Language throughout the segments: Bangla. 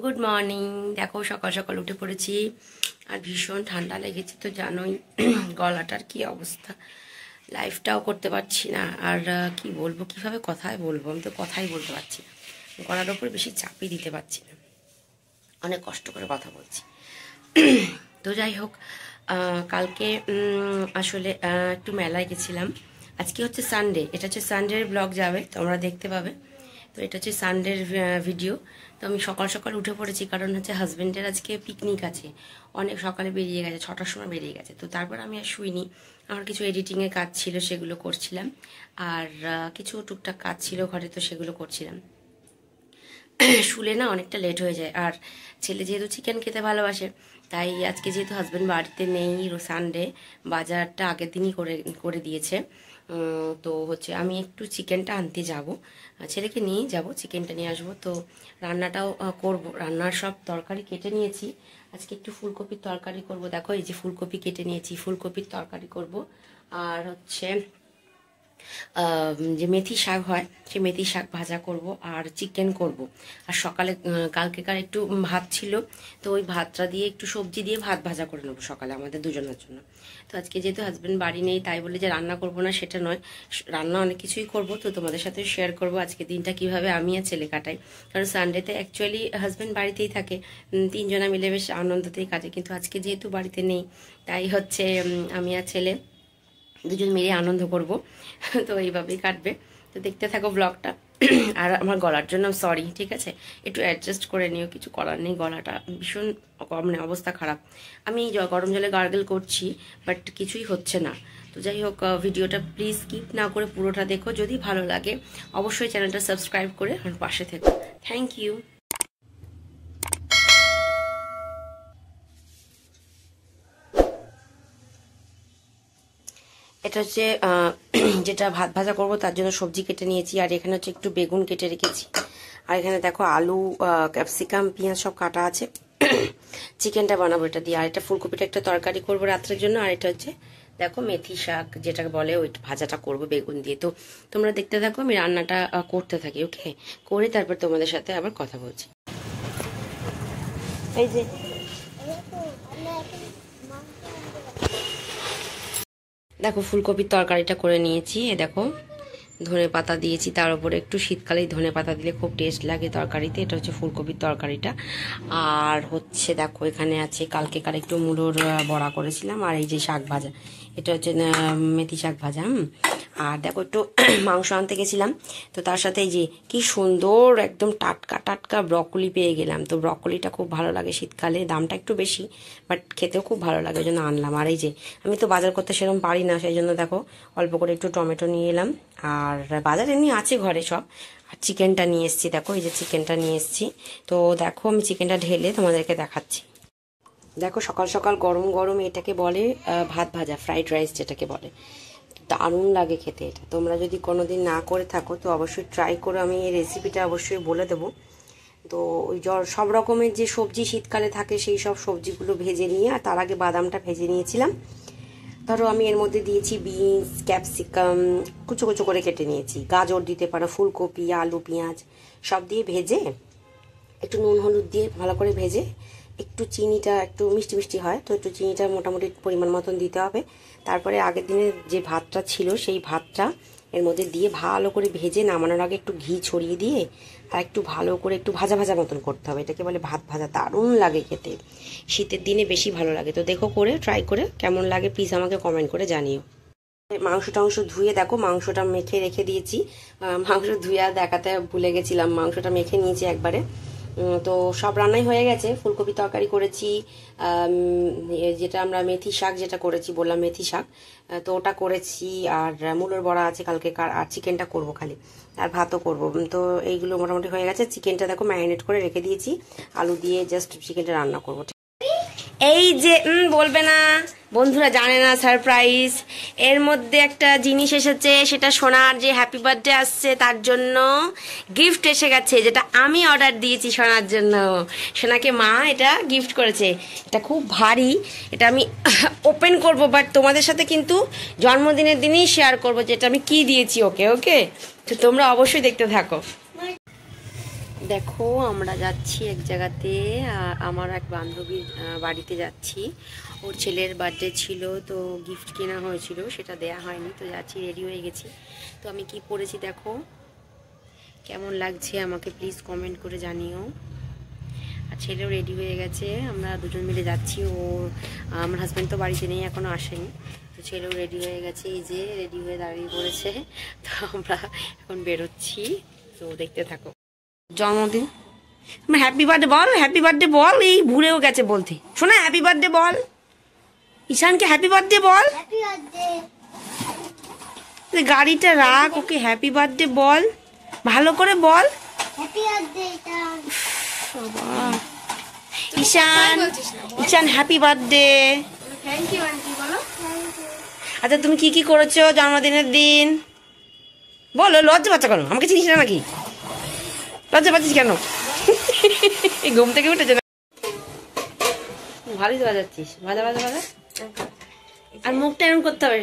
Good morning. দেখো সকাল সকাল উঠে পড়েছি আর ভীষণ ঠান্ডা লেগেছে তো জানোই। গলাটার কি অবস্থা, লাইফটাও করতে পারছি না। আর কি বলবো, কিভাবে কথাই বলবো, আমি তো কথাই বলতে পারছি না, গলার ওপর বেশি চাপই দিতে পারছি না, অনেক কষ্ট করে কথা বলছি। তো যাই হোক, কালকে আসলে একটু মেলায় গেছিলাম। আজকে হচ্ছে সানডে, এটা হচ্ছে সানডের ব্লগ যাবে, তোমরা দেখতে পাবে। তো এটা হচ্ছে সানডের ভিডিও। তো আমি সকাল সকাল উঠে পড়েছি, কারণ হচ্ছে হাজব্যান্ডের আজকে পিকনিক আছে, অনেক সকালে বেরিয়ে গেছে, 6টার সময় বেরিয়ে গেছে। তো তারপর আমি আর শুইনি, আমার কিছু এডিটিংয়ের কাজ ছিল সেগুলো করছিলাম, আর কিছু টুকটাক কাজ ছিল ঘরে, তো সেগুলো করছিলাম। শুলে না অনেকটা লেট হয়ে যায়। আর ছেলে যেহেতু চিকেন খেতে ভালোবাসে, তাই আজকে যেহেতু হাজব্যান্ড বাড়িতে নেই, সানডে বাজারটা আগের দিনই করে করে দিয়েছে। তো হচ্ছে আমি একটু চিকেনটা আনতে যাব, ছেলেকে নিয়েই যাব, চিকেনটা নিয়ে আসবো। তো রান্নাটাও করব, রান্নার সব তরকারি কেটে নিয়েছি। আজকে একটু ফুলকপির তরকারি করব। দেখো এই যে ফুলকপি কেটে নিয়েছি, ফুলকপির তরকারি করব। আর হচ্ছে যে মেথি শাক হয়, সেই মেথি শাক ভাজা করব, আর চিকেন করব। আর সকালে কালকেকার একটু ভাত ছিল, তো ওই ভাতটা দিয়ে একটু সবজি দিয়ে ভাত ভাজা করে নেবো সকালে আমাদের দুজনের জন্য। তো আজকে যেহেতু হাজব্যান্ড বাড়ি নেই, তাই বলে যে রান্না করব না সেটা নয়, রান্না অনেক কিছুই করব। তো তোমাদের সাথে শেয়ার করব আজকে দিনটা কিভাবে আমি আর ছেলে কাটাই। কারণ সানডেতে অ্যাকচুয়ালি হাজব্যান্ড বাড়িতেই থাকে, তিনজনা মিলে বেশ আনন্দতেই কাটে। কিন্তু আজকে যেহেতু বাড়িতে নেই, তাই হচ্ছে আমি আর ছেলে দুজন মিলে আনন্দ করব। তো এইভাবেই কাটবে। তো দেখতে থাকো ব্লগটা। আর আমার গলার জন্য সরি, ঠিক আছে, একটু অ্যাডজাস্ট করে নিও, কিছু করার নেই, গলাটা ভীষণ মানে অবস্থা খারাপ। আমি গরম জলে গার্গল করছি, বাট কিছুই হচ্ছে না। তো যাই হোক, ভিডিওটা প্লিজ স্কিপ না করে পুরোটা দেখো, যদি ভালো লাগে অবশ্যই চ্যানেলটা সাবস্ক্রাইব করে আমার পাশে থেকো। Thank you. এটা হচ্ছে যেটা ভাত ভাজা করব তার জন্য সবজি কেটে নিয়েছি, আর এখানে হচ্ছে একটু বেগুন কেটে রেখেছি, আর এখানে দেখো আলু, ক্যাপসিকাম, পেঁয়াজ সব কাটা আছে। চিকেনটা বানাবো এটা দিয়ে, আর এটা ফুলকপিটা একটা তরকারি করবো রাত্রের জন্য, আর এটা হচ্ছে দেখো মেথি শাক যেটা বলে, ওই ভাজাটা করবো বেগুন দিয়ে। তো তোমরা দেখতে থাকো, আমি রান্নাটা করতে থাকি, ওকে, করে তারপর তোমাদের সাথে আবার কথা বলছি। এই যে দেখো ফুলকপির তরকারিটা করে নিয়েছি, এ দেখো ধনে পাতা দিয়েছি, তার উপরে একটু শীতকালেই ধনে পাতা দিলে খুব টেস্ট লাগে তরকারিতে। এটা হচ্ছে ফুলকপির তরকারিটা। আর হচ্ছে দেখো এখানে আছে কালকেকার একটু মূলোর বড়া করেছিলাম, আর এই যে শাক ভাজা, এটা হচ্ছে মেথি শাক ভাজা। আর দেখো একটু মাংস আনতে গেছিলাম, তো তার সাথে এই যে কি সুন্দর একদম টাটকা টাটকা ব্রকলি পেয়ে গেলাম। তো ব্রকলিটা খুব ভালো লাগে শীতকালে, দামটা একটু বেশি, বাট খেতেও খুব ভালো লাগে, ওই জন্য আনলাম। আর এই যে আমি তো বাজার করতে সেরকম পারি না, সেই জন্য দেখো অল্প করে একটু টমেটো নিয়ে এলাম, আর বাজার এমনি আছে ঘরে সব। আর চিকেনটা নিয়ে এসেছি, দেখো এই যে চিকেনটা নিয়ে এসেছি। তো দেখো আমি চিকেনটা ঢেলে তোমাদেরকে দেখাচ্ছি। দেখো সকাল সকাল গরম গরম এটাকে বলে ভাত ভাজা, ফ্রাইড রাইস যেটাকে বলে, দারুণ লাগে খেতে। এটা তোমরা যদি কোনোদিন না করে থাকো তো অবশ্যই ট্রাই করো, আমি এই রেসিপিটা অবশ্যই বলে দেবো। তো ওই সব রকমের যে সবজি শীতকালে থাকে সেই সব সবজিগুলো ভেজে নিয়ে, আর তার আগে বাদামটা ভেজে নিয়েছিলাম। ধরো আমি এর মধ্যে দিয়েছি বিনস, ক্যাপসিকাম কুচো কুচো করে কেটে নিয়েছি, গাজর দিতে পারো, ফুলকপি, আলু, পেঁয়াজ সব দিয়ে ভেজে একটু নুন হলুদ দিয়ে ভালো করে ভেজে, একটু চিনিটা একটু মিষ্টি মিষ্টি হয়, তো একটু চিনিটা মোটামুটি পরিমাণ মতন দিতে হবে। তারপরে আগের দিনের যে ভাতটা ছিল সেই ভাতটা এর মধ্যে দিয়ে ভালো করে ভেজে নামানোর আগে একটু ঘি ছড়িয়ে দিয়ে আর একটু ভালো করে একটু ভাজা ভাজা মতন করতে হবে। এটাকে বলে ভাত ভাজা, দারুণ লাগে খেতে, শীতের দিনে বেশি ভালো লাগে। তো দেখো করে ট্রাই করে কেমন লাগে প্লিজ আমাকে কমেন্ট করে জানিও। মাংস টাংস ধুয়ে দেখো মাংসটা মেখে রেখে দিয়েছি, মাংস ধুয়ে দেখাতে ভুলে গেছিলাম, মাংসটা মেখে নিয়েছি একবারে। তো সব রান্নাই হয়ে গেছে, ফুলকপি তরকারি করেছি, যেটা আমরা মেথি শাক যেটা করেছি বললাম মেথি শাক, তো ওটা করেছি, আর মূলোর বড়া আছে কালকে, আর চিকেনটা করব খালি, আর ভাতও করব। তো এইগুলো মোটামুটি হয়ে গেছে। চিকেনটা দেখো ম্যারিনেট করে রেখে দিয়েছি, আলু দিয়ে জাস্ট চিকেনটা রান্না করবো। এই যে বলবে না, বন্ধুরা জানে না সারপ্রাইজ, এর মধ্যে একটা জিনিস এসেছে, সেটা সোনার যে হ্যাপি বার্থডে আসছে তার জন্য গিফট এসে গেছে, যেটা আমি অর্ডার দিয়েছি সোনার জন্য। সোনাকে মা এটা গিফট করেছে, এটা খুব ভারী, এটা আমি ওপেন করব, বাট তোমাদের সাথে কিন্তু জন্মদিনের দিনেই শেয়ার করব যেটা আমি কি দিয়েছি ওকে। ওকে, তো তোমরা অবশ্যই দেখতে থাকো। দেখো আমরা যাচ্ছি এক জায়গাতে, আমার এক বান্ধবীর বাড়িতে যাচ্ছি। ওর ছেলের বার্থডে ছিল, তো গিফট কেনা হয়েছিল, সেটা দেয়া হয়নি, তো যাচ্ছি, রেডি হয়ে গেছি। তো আমি কি পরেছি দেখো, কেমন লাগছে আমাকে প্লিজ কমেন্ট করে জানিও। আর ছেলেও রেডি হয়ে গেছে, আমরা দুজন মিলে যাচ্ছি। আমার হাজব্যান্ড তো বাড়িতে নেই, এখনও আসেনি। তো ছেলেও রেডি হয়ে গেছে, এই যে রেডি হয়ে দাঁড়িয়ে পড়েছে। তো আমরা এখন বেরোচ্ছি, তো দেখতে থাকো। জন্মদিন, হ্যাপি বার্থডে বল, হ্যাপি বার্থডে বল। এই ভুলেও গেছে বলতে, শোনা হ্যাপি বার্থডে বল, ঈশানকে হ্যাপি বার্থডে বল। গাড়িটা রাখ, ওকে হ্যাপি বার্থডে বল, ভালো করে বল। ঈশান, ঈশান হ্যাপি বার্থডে। আচ্ছা তুমি কি কি করেছো জন্মদিনের দিন বলো, লজ্জা পাচ্ছ কেন? আমাকে চিনিস না নাকি? লজ্জা পাচ্ছিস কেন? ঘুম থেকে উঠেছে না? ভালোই তো বাজাচ্ছিস, ভাজা ভাজা ভাজা। আর মুখটা এরকম করতে হবে,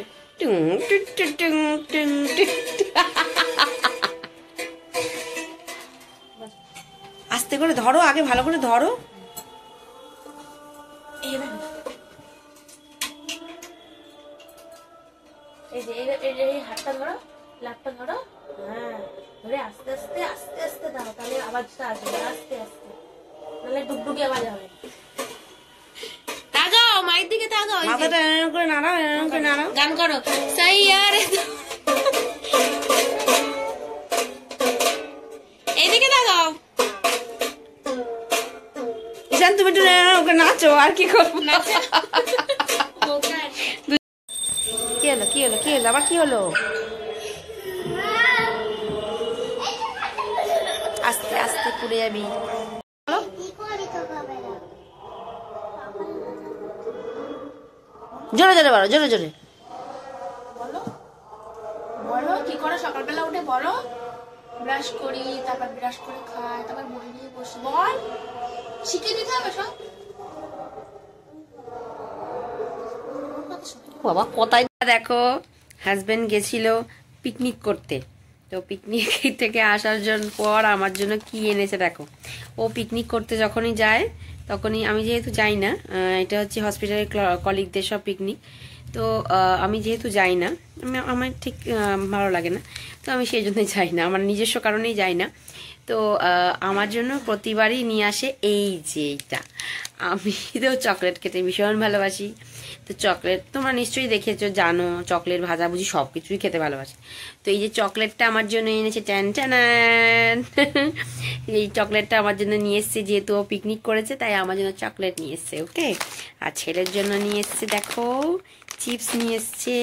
আস্তে করে ধরো, আগে ভালো করে ধরো। এই যে এই হাতটা ধরো, লাটটা ধরো, হ্যাঁ ধরে আস্তে আস্তে আস্তে আস্তে দাও, তাহলে আওয়াজটা আসবে আস্তে আস্তে, নাহলে ডুগডুগি আওয়াজ হবে। তাকাও মায়ের দিকে, তাকাও, মাথাটা এরকম করে নাড়াও, এরকম করে নাড়াও, গান করো সাই ইয়ার। এইদিকে তাকাও ঈশান, তুমি একটু ওকে নাচো, আর কি করবো। কি হলো, কি হলো, কি হলো, আবার কি হলো? আস্তে আস্তে পুড়ে যাবি। জোরে জোরে বলো, জোরে জোরে বলো, বলো কি করে সকালবেলা উঠে বলো। ব্রাশ করি, তারপর ব্রাশ করে খাই, তারপর বই নিয়ে বসি, বল, শিখে দিতে হবে সব। বাবা কোথায় দেখো, হাজবেন্ড গেছিল পিকনিক করতে, তো পিকনিক থেকে আসার জন্য পর আমার জন্য কি এনেছে দেখো। ও পিকনিক করতে যখনই যায় তখনই, আমি যেহেতু যাই না, এটা হচ্ছে হসপিটালের কলিগদের সব পিকনিক, তো আমি যেহেতু যাই না, আমার ঠিক ভালো লাগে না, তো আমি সেই জন্যই যাই না, আমার নিজস্ব কারণেই যাই না। তো আমার জন্য প্রতিবারই নিয়ে আসে এই যে এইটা। আমি তো চকলেট খেতে ভীষণ ভালোবাসি, তো চকলেট তোমরা নিশ্চয়ই দেখেছো, জানো চকলেট ভাজাভুজি সব কিছুই খেতে ভালোবাসি। তো এই যে চকলেটটা আমার জন্য এনেছে, ট্যান ট্যান। এই চকলেটটা আমার জন্য নিয়ে এসছে, যেহেতু ও পিকনিক করেছে তাই আমার জন্য চকলেট নিয়ে এসছে, ওকে। আর ছেলের জন্য নিয়ে এসছে দেখো চিপস নিয়ে এসছে,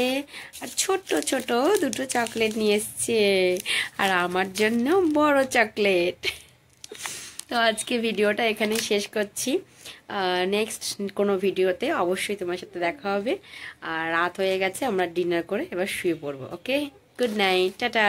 আর ছোট ছোট দুটো চকলেট নিয়ে এসছে, আর আমার জন্য বড় চকলেট। তো আজকে ভিডিওটা এখানেই শেষ করছি, নেক্সট কোনো ভিডিওতে অবশ্যই তোমার সাথে দেখা হবে। আর রাত হয়ে গেছে, আমরা ডিনার করে এবার শুয়ে পড়বো, ওকে। Good night, tata.